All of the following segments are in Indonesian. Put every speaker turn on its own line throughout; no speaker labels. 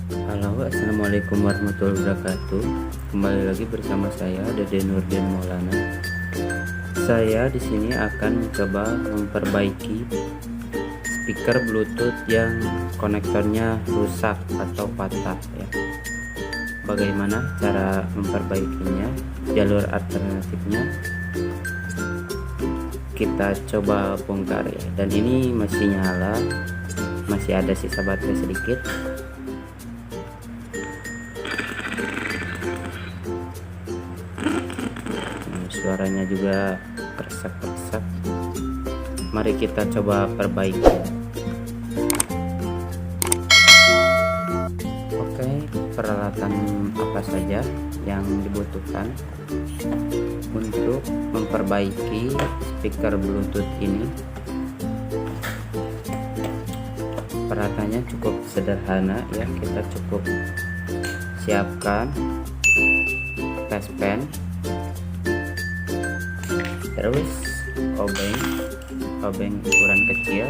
Halo, assalamualaikum warahmatullahi wabarakatuh. Kembali lagi bersama saya Dede Nurdin Maulana. Saya di sini akan mencoba memperbaiki speaker Bluetooth yang konektornya rusak atau patah ya. Bagaimana cara memperbaikinya? Jalur alternatifnya kita coba bongkar ya. Dan ini masih nyala, masih ada sisa baterai sedikit. Suaranya juga kresek-kresek. Mari kita coba perbaiki. Oke, peralatan apa saja yang dibutuhkan untuk memperbaiki speaker Bluetooth ini? Peralatannya cukup sederhana ya. Kita cukup siapkan test pen, terus obeng ukuran kecil,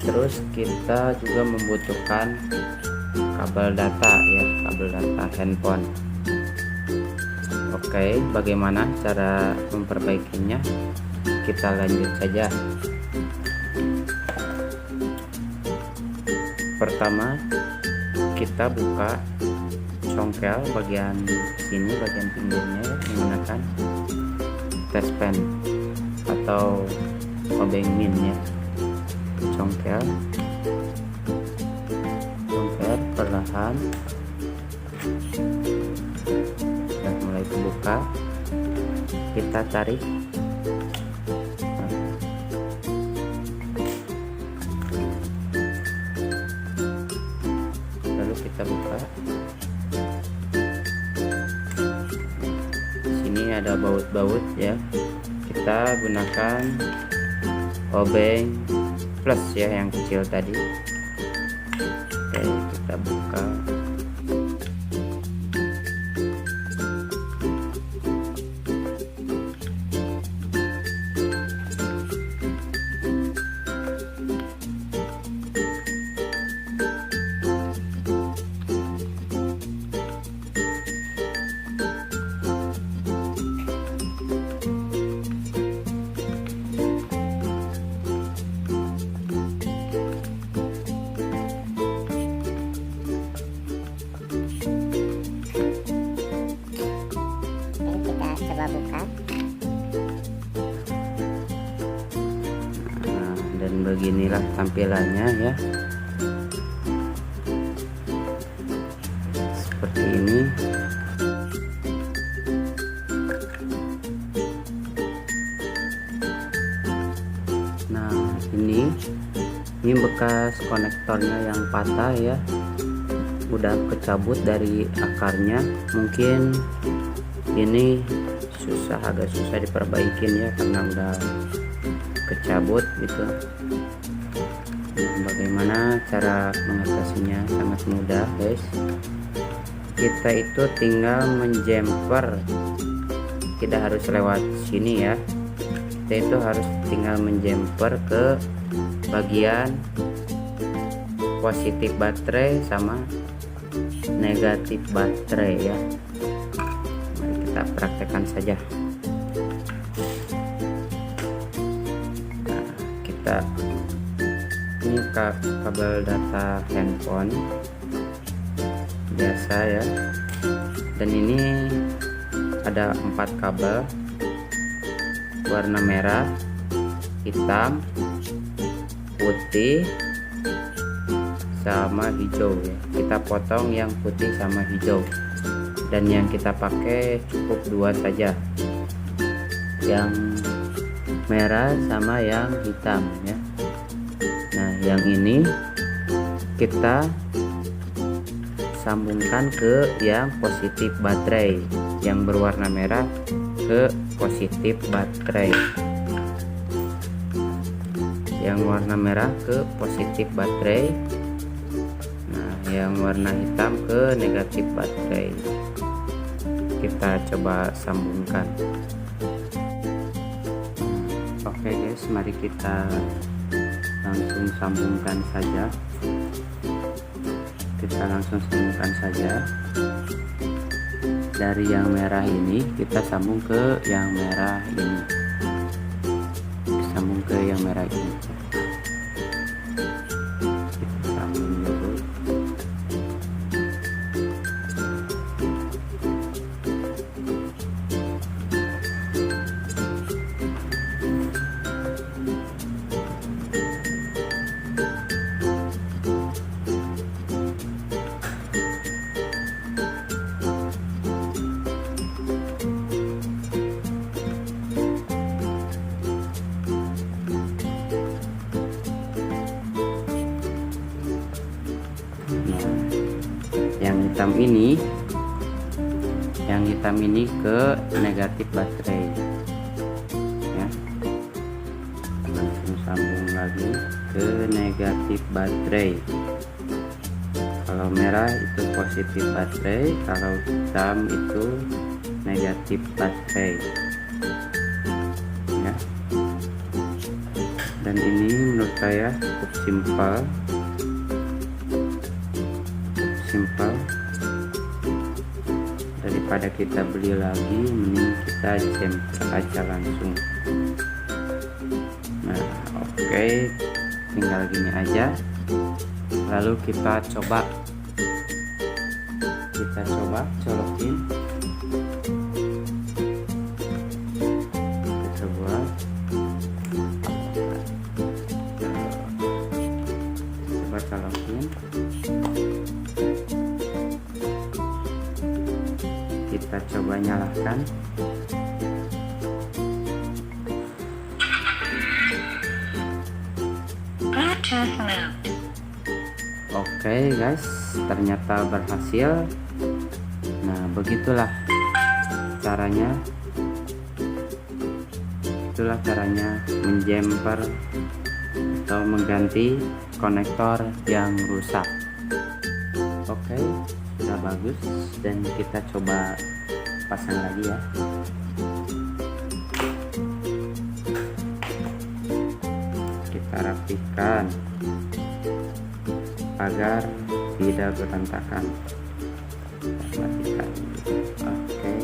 terus kita juga membutuhkan kabel data ya, kabel data handphone. Oke, bagaimana cara memperbaikinya? Kita lanjut saja. Pertama, kita buka congkel bagian sini, bagian pinggirnya ya, menggunakan test pen atau obeng min ya. Congkel perlahan, sudah mulai terbuka, kita tarik. Lalu kita buka. Sini ada baut-baut ya. Kita gunakan obeng plus ya, yang kecil tadi. Oke, kita buka.
Buka.
Nah, dan beginilah tampilannya ya, seperti ini. Nah, ini bekas konektornya yang patah ya, udah kecabut dari akarnya. Mungkin ini agak susah diperbaikin ya, karena udah kecabut gitu. Nah, bagaimana cara mengatasinya? Sangat mudah guys. Kita itu tinggal menjumper, tidak harus lewat sini ya. Kita itu harus tinggal menjumper ke bagian positif baterai sama negatif baterai ya. Kita praktekkan saja. Nah, kita ini kabel data handphone biasa ya, dan ini ada 4 kabel warna merah, hitam, putih sama hijau ya. Kita potong yang putih sama hijau, dan yang kita pakai cukup 2 saja, yang merah sama yang hitam ya. Nah, yang ini kita sambungkan ke yang positif baterai, yang berwarna merah ke positif baterai, yang warna merah ke positif baterai. Nah, yang warna hitam ke negatif baterai. Kita coba sambungkan. Oke guys, mari kita langsung sambungkan saja. Kita langsung sambungkan saja. Dari yang merah ini kita sambung ke yang merah ini. Sambung ke yang merah ini. Kita sambung dulu. Yang hitam ini ke negatif baterai ya, langsung sambung lagi ke negatif baterai. Kalau merah itu positif baterai, kalau hitam itu negatif baterai ya. Dan ini menurut saya cukup simpel, daripada kita beli lagi, mending kita jumper aja langsung. Nah oke, tinggal gini aja. Lalu kita coba colokin. Kita buat coba colokin. Kita coba nyalakan. Oke guys, ternyata berhasil. Nah begitulah caranya. Itulah caranya menjumper atau mengganti konektor yang rusak. Oke, sudah bagus, dan kita coba pasang lagi ya. Kita rapikan agar tidak berantakan. Matikan. Oke.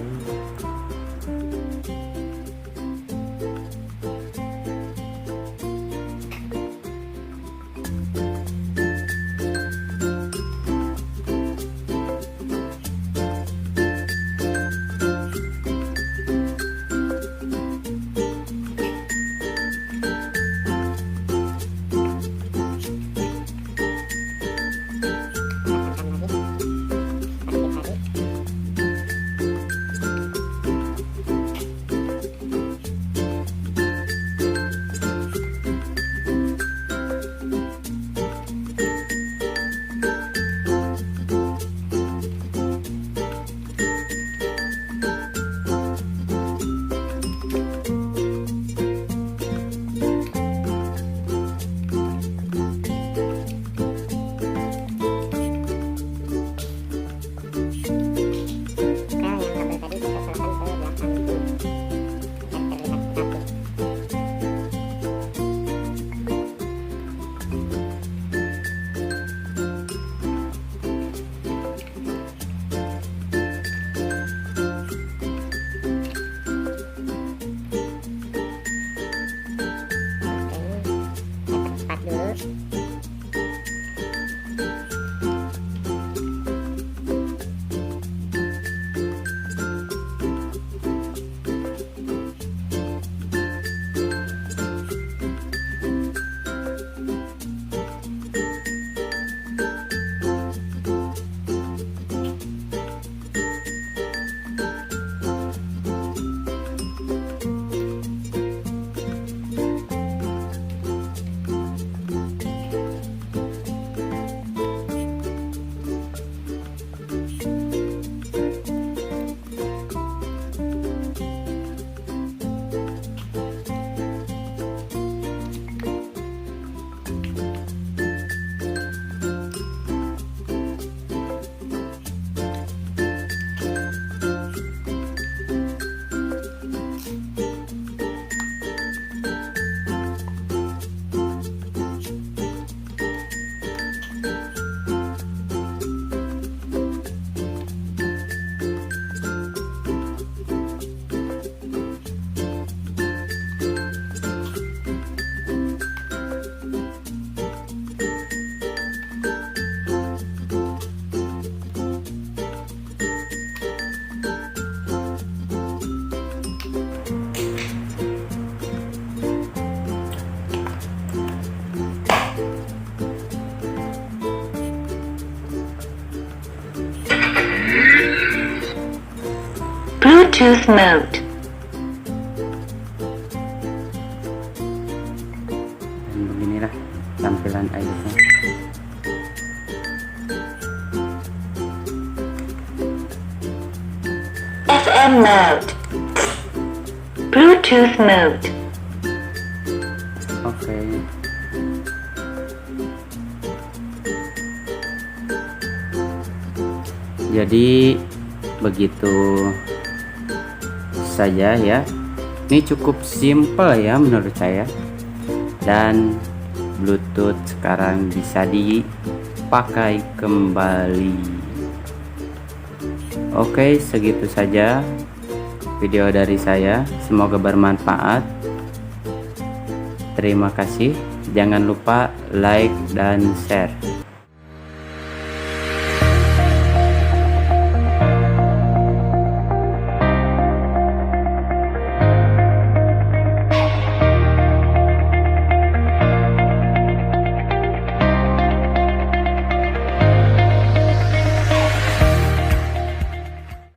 Bluetooth mode.
Dan beginilah tampilan iOS-nya.
FM mode. Bluetooth mode.
Oke. Jadi begitu saja ya. Ini cukup simple ya menurut saya. Dan Bluetooth sekarang bisa dipakai kembali. Oke, segitu saja video dari saya. Semoga bermanfaat. Terima kasih. Jangan lupa like dan share.